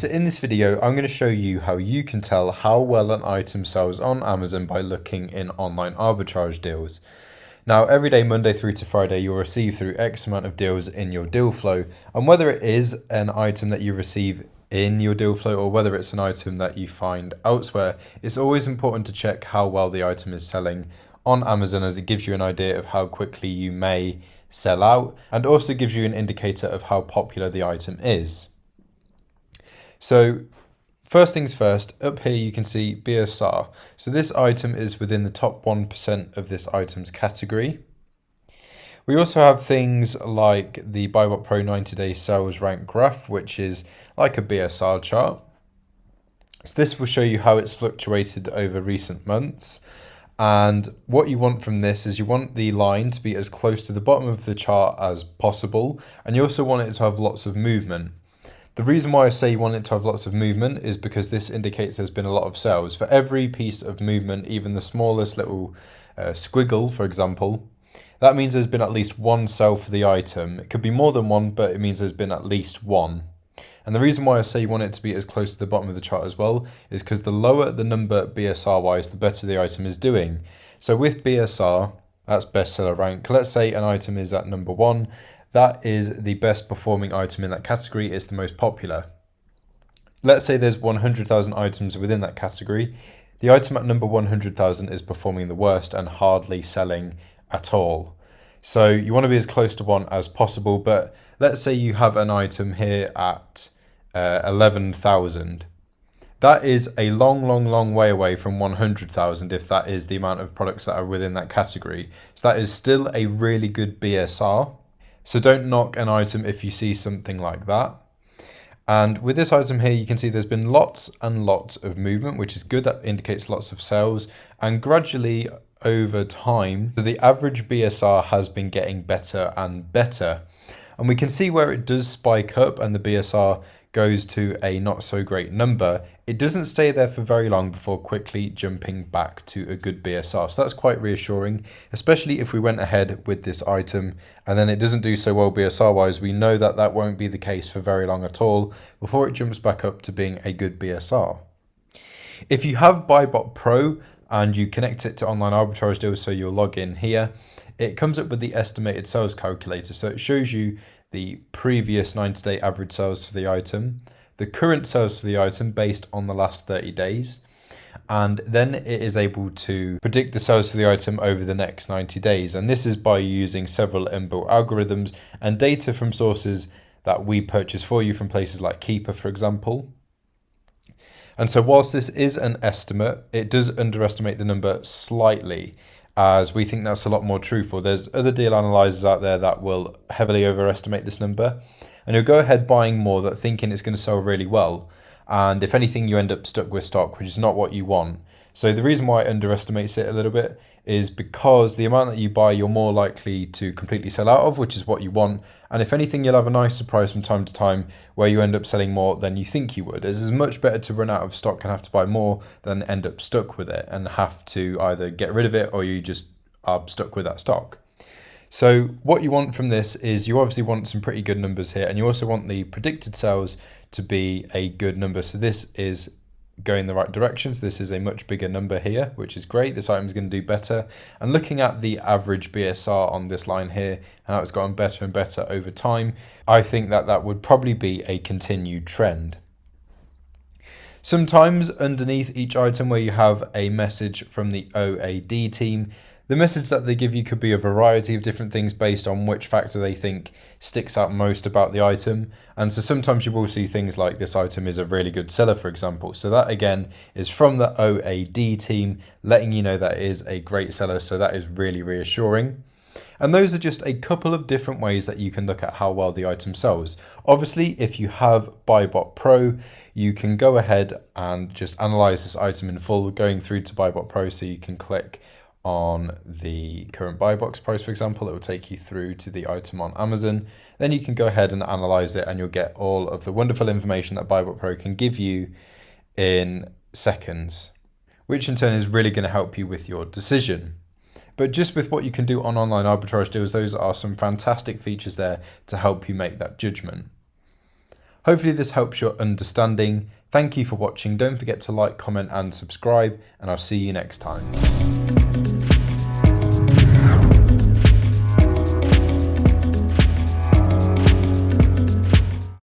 So in this video, I'm going to show you how you can tell how well an item sells on Amazon by looking in online arbitrage deals. Now, every day, Monday through to Friday, you'll receive through X amount of deals in your deal flow. And whether it is an item that you receive in your deal flow or whether it's an item that you find elsewhere, it's always important to check how well the item is selling on Amazon, as it gives you an idea of how quickly you may sell out and also gives you an indicator of how popular the item is. So first things first, up here you can see BSR. So this item is within the top 1% of this item's category. We also have things like the BuyBot Pro 90-day sales rank graph, which is like a BSR chart. So this will show you how it's fluctuated over recent months. And what you want from this is you want the line to be as close to the bottom of the chart as possible. And you also want it to have lots of movement. The reason why I say you want it to have lots of movement is because this indicates there's been a lot of sales. For every piece of movement, even the smallest little squiggle, for example, that means there's been at least one sell for the item. It could be more than one, but it means there's been at least one. And the reason why I say you want it to be as close to the bottom of the chart as well is because the lower the number BSR-wise, the better the item is doing. So with BSR, that's bestseller rank. Let's say an item is at number 1. That is the best performing item in that category. It's the most popular. Let's say there's 100,000 items within that category. The item at number 100,000 is performing the worst and hardly selling at all. So you want to be as close to 1 as possible, but let's say you have an item here at 11,000. That is a long way away from 100,000 if that is the amount of products that are within that category. So that is still a really good BSR. So don't knock an item if you see something like that. And with this item here, you can see there's been lots and lots of movement, which is good. That indicates lots of sales. And gradually over time, the average BSR has been getting better and better. And we can see where it does spike up and the BSR goes to a not so great number. It doesn't stay there for very long before quickly jumping back to a good BSR. So that's quite reassuring, especially if we went ahead with this item and then it doesn't do so well BSR wise. We know that that won't be the case for very long at all before it jumps back up to being a good BSR. If you have BuyBot Pro and you connect it to Online Arbitrage Deals, so you'll log in here, it comes up with the estimated sales calculator. So it shows you the previous 90-day average sales for the item, the current sales for the item based on the last 30 days, and then it is able to predict the sales for the item over the next 90 days. And this is by using several inbuilt algorithms and data from sources that we purchase for you from places like Keeper, for example. And so whilst this is an estimate, it does underestimate the number slightly, as we think that's a lot more truthful. There's other deal analyzers out there that will heavily overestimate this number, and you'll go ahead buying more that thinking it's going to sell really well. And if anything, you end up stuck with stock, which is not what you want. So the reason why it underestimates it a little bit is because the amount that you buy, you're more likely to completely sell out of, which is what you want. And if anything, you'll have a nice surprise from time to time where you end up selling more than you think you would. It's much better to run out of stock and have to buy more than end up stuck with it and have to either get rid of it or you just are stuck with that stock. So what you want from this is you obviously want some pretty good numbers here, and you also want the predicted sales to be a good number. So this is going the right direction. So this is a much bigger number here, which is great. This item is going to do better. And looking at the average BSR on this line here, and how it's gotten better and better over time, I think that that would probably be a continued trend. Sometimes underneath each item where you have a message from the OAD team, the message that they give you could be a variety of different things based on which factor they think sticks out most about the item. And so sometimes you will see things like this item is a really good seller, for example. So that again is from the OAD team letting you know that it is a great seller. So that is really reassuring. And those are just a couple of different ways that you can look at how well the item sells. Obviously, if you have BuyBot Pro, you can go ahead and just analyze this item in full, going through to BuyBot Pro. So you can click on the current buy box price, for example. It will take you through to the item on Amazon. Then you can go ahead and analyze it, and you'll get all of the wonderful information that BuyBot Pro can give you in seconds, which in turn is really going to help you with your decision. But just with what you can do on online arbitrage deals, those are some fantastic features there to help you make that judgment. Hopefully this helps your understanding. Thank you for watching. Don't forget to like, comment and subscribe, and I'll see you next time.